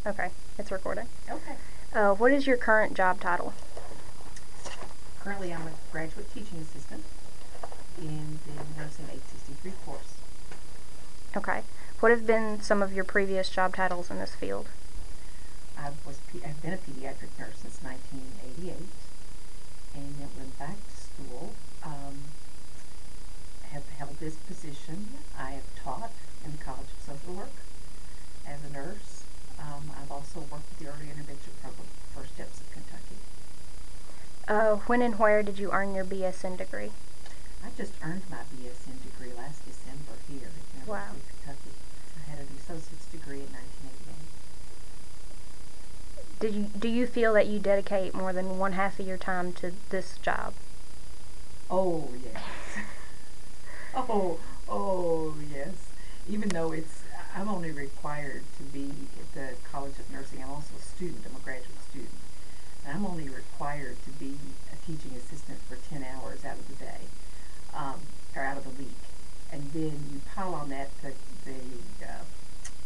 Okay, it's recording. Okay. What is your current job title? Currently, I'm a graduate teaching assistant in the Nursing 863 course. Okay. What have been some of your previous job titles in this field? I've been a pediatric nurse since 1988, and then went back to school. Have held this position. I have taught in the College of Social Work as a nurse. I've also worked with the Early Intervention Program, First Steps of Kentucky. When and where did you earn your BSN degree? I just earned my BSN degree last December here at the Wow. University of Kentucky. I had an associate's degree in 1988. Do you feel that you dedicate more than one half of your time to this job? Oh yes. Oh yes. Even though I'm only required to be at the College of Nursing. I'm also a student. I'm a graduate student. And I'm only required to be a teaching assistant for 10 hours out of the day, or out of the week. And then you pile on that the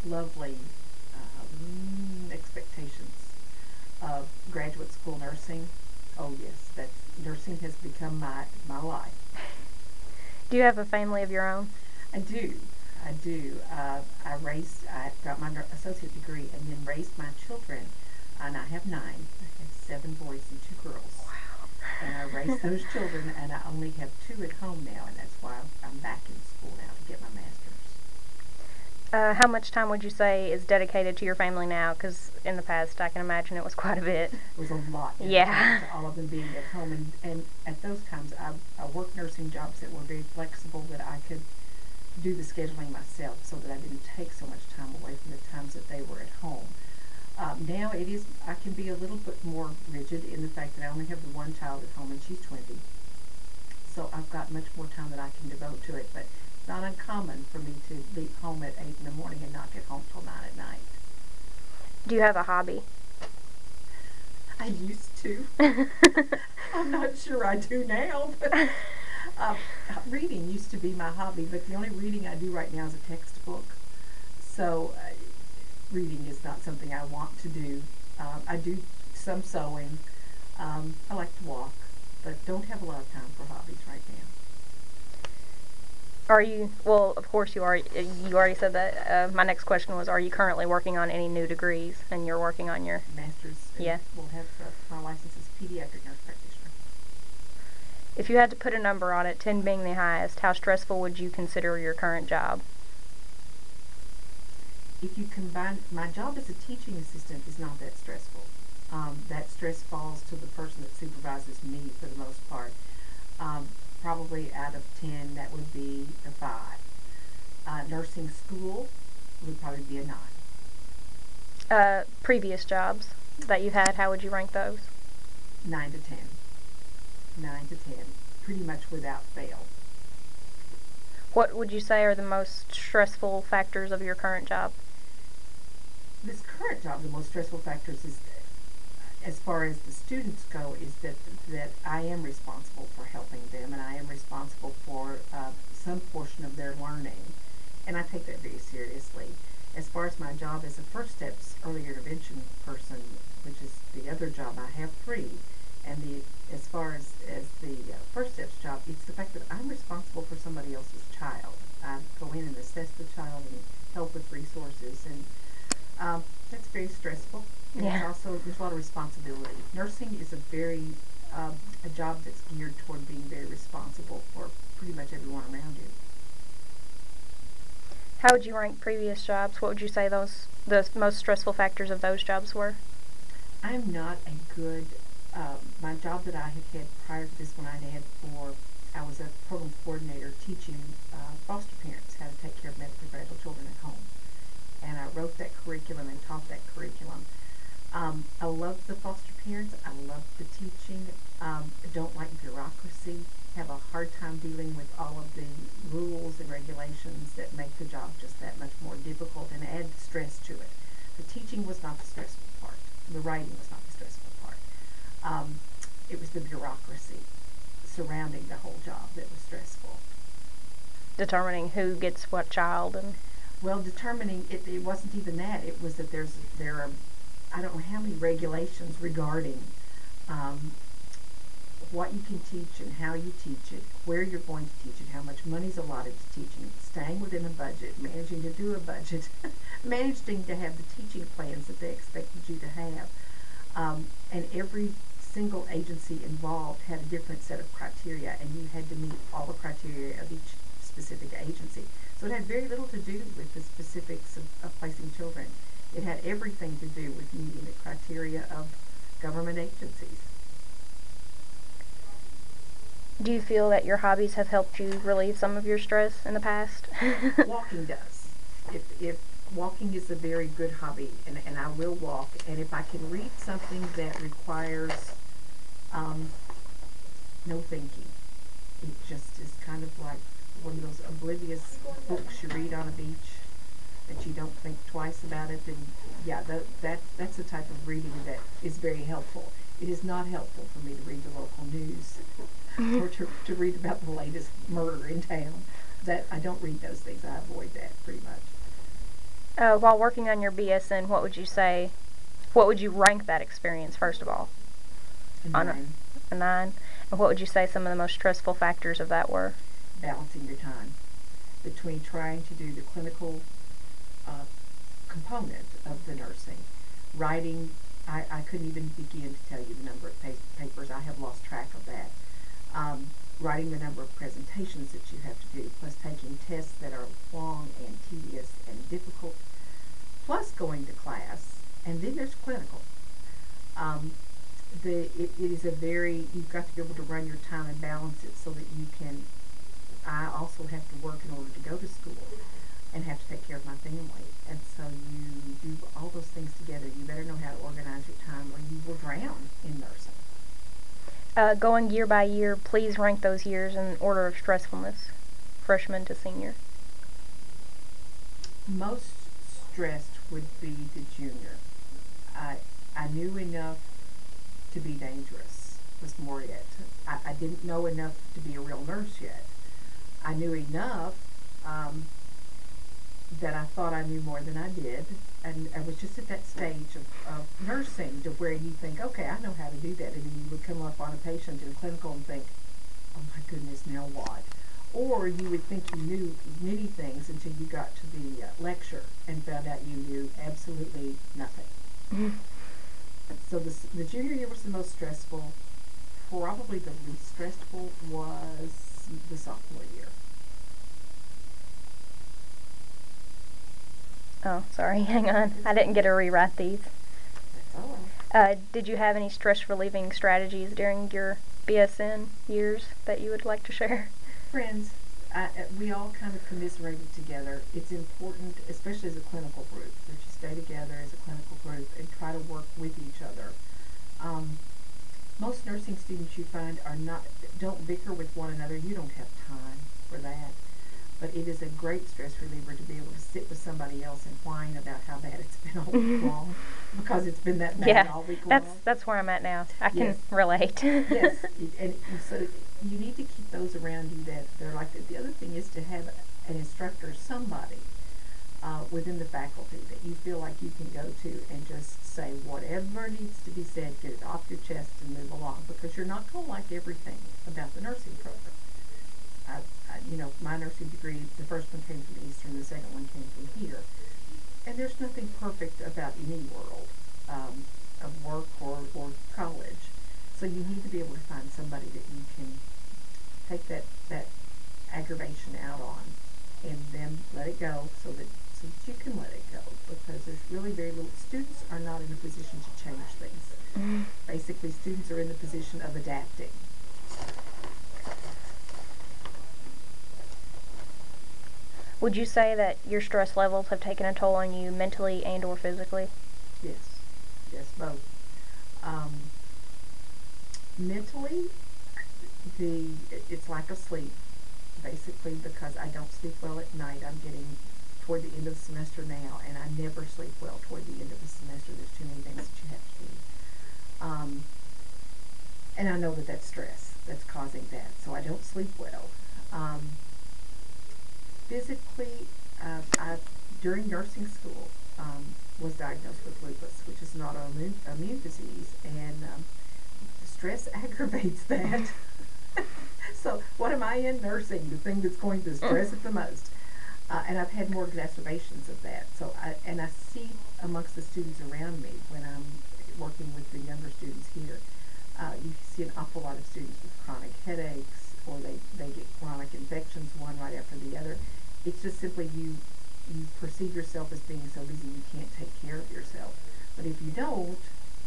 lovely expectations of graduate school nursing. Oh yes, nursing has become my life. Do you have a family of your own? I do. I do. I got my associate degree and then raised my children, and I have 9. I have 7 boys and 2 girls. Wow. And I raised those children, and I only have 2 at home now, and that's why I'm back in school now to get my master's. How much time would you say is dedicated to your family now? Because in the past, I can imagine it was quite a bit. It was a lot. Yeah. To all of them being at home, and at those times, I worked nursing jobs that were very flexible, that I could do the scheduling myself, so that I didn't take so much time away from the times that they were at home. Now I can be a little bit more rigid in the fact that I only have the one child at home, and she's 20. So I've got much more time that I can devote to it, but it's not uncommon for me to leave home at 8 in the morning and not get home till 9 at night. Do you have a hobby? I used to. I'm not sure I do now, but reading used to be my hobby, but the only reading I do right now is a textbook. So reading is not something I want to do. I do some sewing. I like to walk, but don't have a lot of time for hobbies right now. Well, of course you are. You already said that. My next question was, are you currently working on any new degrees? And you're working on your... Master's. Yeah. We'll have my license as pediatric nurse practitioner. If you had to put a number on it, 10 being the highest, how stressful would you consider your current job? If you combine, my job as a teaching assistant is not that stressful. That stress falls to the person that supervises me for the most part. Probably out of 10, that would be a 5. Nursing school would probably be a 9. Previous jobs that you've had, how would you rank those? 9 to 10. 9 to 10, pretty much without fail. What would you say are the most stressful factors of your current job? This current job, the most stressful factors is, as far as the students go, is that I am responsible for helping them, and I am responsible for some portion of their learning, and I take that very seriously. As far as my job as a First Steps early intervention person, which is the other job, I have 3, and as far as the First Steps job, it's the fact that I'm responsible for somebody else's child. I go in and assess the child and help with resources, and that's very stressful. And Yeah. it's also, there's a lot of responsibility. Nursing is a job that's geared toward being very responsible for pretty much everyone around you. How would you rank previous jobs? What would you say the most stressful factors of those jobs were? I'm not a good, my job that I had had prior to this one, I was a program coordinator teaching foster parents how to take care of medically fragile children at home. And I wrote that curriculum and taught that curriculum. I love the foster parents. I love the teaching. I don't like bureaucracy. Have a hard time dealing with all of the rules and regulations that make the job just that much more difficult and add stress to it. The teaching was not the stressful part. The writing was not the stressful part. It was the bureaucracy surrounding the whole job that was stressful. Determining who gets what child and... Well, determining it wasn't even that. It was that there are I don't know how many regulations regarding um, what you can teach and how you teach it, where you're going to teach it, how much money's allotted to teaching, staying within a budget, managing to do a budget, managing to have the teaching plans that they expected you to have. And every single agency involved had a different set of criteria, and you had to meet all the criteria of each specific agency. So it had very little to do with the specifics of placing children. It had everything to do with meeting the criteria of government agencies. Do you feel that your hobbies have helped you relieve some of your stress in the past? Walking does. If walking is a very good hobby, and I will walk, and if I can read something that requires um, no thinking, it just is kind of like one of those oblivious books you read on a beach that you don't think twice about it. And yeah, that's the type of reading that is very helpful. It is not helpful for me to read the local news or to read about the latest murder in town. That I don't read those things. I avoid that pretty much. While working on your BSN, what would you say? What would you rank that experience first of all? A On nine. a 9. And what would you say some of the most stressful factors of that were? Balancing your time between trying to do the clinical uh, component of the nursing, writing. I couldn't even begin to tell you the number of papers. I have lost track of that. Writing the number of presentations that you have to do, plus taking tests that are long and tedious and difficult, plus going to class, and then there's clinical. Um, it is a very, you've got to be able to run your time and balance it so that you can. I also have to work in order to go to school and have to take care of my family. And so you do all those things together. You better know how to organize your time or you will drown in nursing. Going year by year, please rank those years in order of stressfulness, freshman to senior. Most stressed would be the junior. I, I knew enough to be dangerous, was more it. I didn't know enough to be a real nurse yet. I knew enough that I thought I knew more than I did. And I was just at that stage of nursing to where you think, okay, I know how to do that. And then you would come up on a patient in clinical and think, oh my goodness, now what? Or you would think you knew many things until you got to the lecture and found out you knew absolutely nothing. So the junior year was the most stressful. Probably the least stressful was the sophomore year. Oh, sorry, hang on. I didn't get to rewrite these. That's all right. Did you have any stress relieving strategies during your BSN years that you would like to share? Friends, we all kind of commiserated together. It's important, especially as a clinical group, that you stay together as a clinical group and try to work with each other. Most nursing students you find don't bicker with one another. You don't have time for that. But it is a great stress reliever to be able to sit with somebody else and whine about how bad it's been all week long, because it's been that bad Yeah, all week long. that's where I'm at now. I can Yes. relate. Yes, and so you need to keep those around you that they're like that. The other thing is to have an instructor, somebody within the faculty that you feel like you can go to and just say whatever needs to be said, get it off your chest and move along, because you're not going to like everything about the nursing program. My nursing degree, the first one came from Eastern, the second one came from here. And there's nothing perfect about any world of work or college. So you need to be able to find somebody that you can take that aggravation out on and then let it go so that you can let it go, because there's really very little. Students are not in a position to change things. Basically, students are in the position of adapting. Would you say that your stress levels have taken a toll on you mentally and or physically? Yes, yes, both. Um, Mentally, it's lack of sleep, basically, because I don't sleep well at night. I'm getting toward the end of the semester now, and I never sleep well toward the end of the semester. There's too many things that you have to do. And I know that that's stress that's causing that, so I don't sleep well. Physically, I've during nursing school, was diagnosed with lupus, which is an autoimmune disease, and stress aggravates that. So what am I in? Nursing, the thing that's going to stress it the most. And I've had more exacerbations of that. So I see amongst the students around me when I'm working with the younger students here, you see an awful lot of students with chronic headaches, or they get chronic infections one right after the other. It's just simply you perceive yourself as being so busy you can't take care of yourself. But if you don't,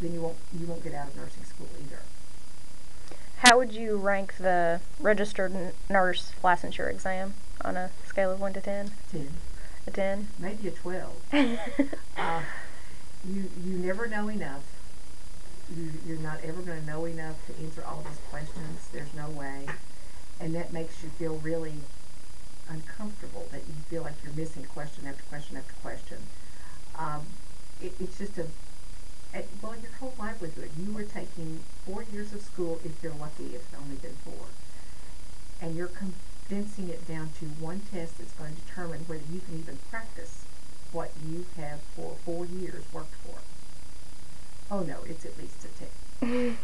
then you won't get out of nursing school either. How would you rank the registered nurse licensure exam on a scale of 1 to 10? 10. A 10? Maybe a 12. You never know enough. You're not ever going to know enough to answer all those questions. There's no way. And that makes you feel really uncomfortable, that you feel like you're missing question after question after question. It's just well, your whole livelihood. You were taking 4 years of school, if you're lucky, it's only been 4. And you're condensing it down to one test that's going to determine whether you can even practice what you have for 4 years worked for. Oh no, it's at least a 10.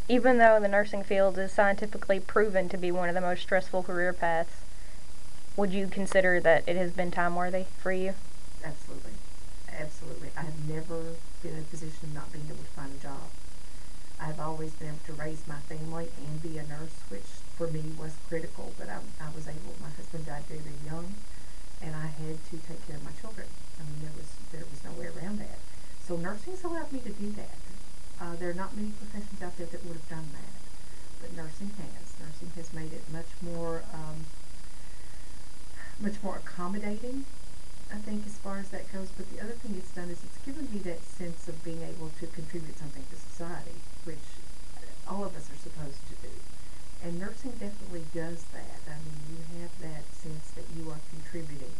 Even though the nursing field is scientifically proven to be one of the most stressful career paths, would you consider that it has been time worthy for you? Absolutely. Absolutely. I have never been in a position of not being able to find a job. I've always been able to raise my family and be a nurse, which for me was critical, but I was able. My husband died very, very young, and I had to take care of my children. I mean, there was no way around that. So nursing's allowed me to do that. There are not many professions out there that would have done that, but nursing has. Nursing has made it much more accommodating, I think, as far as that goes. But the other thing it's done is it's given me that sense of being able to contribute something to society, which all of us are supposed to do. And nursing definitely does that. I mean, you have that sense that you are contributing,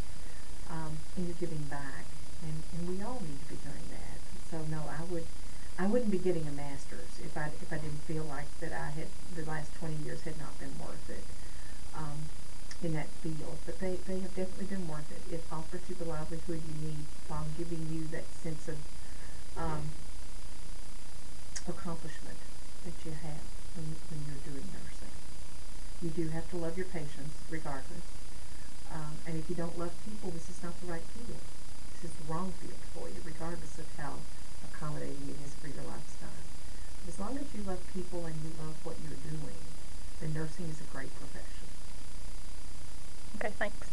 and you're giving back, and we all need to be doing that. So no, I wouldn't be getting a master's if I didn't feel like that the last 20 years had not been worth it. In that field, but they have definitely been worth it. It offers you the livelihood you need while giving you that sense of accomplishment that you have when you're doing nursing. You do have to love your patients regardless, and if you don't love people, this is not the right field. This is the wrong field for you, regardless of how accommodating it is for your lifestyle. As long as you love people and you love what you're doing, then nursing is a great profession. Okay, thanks.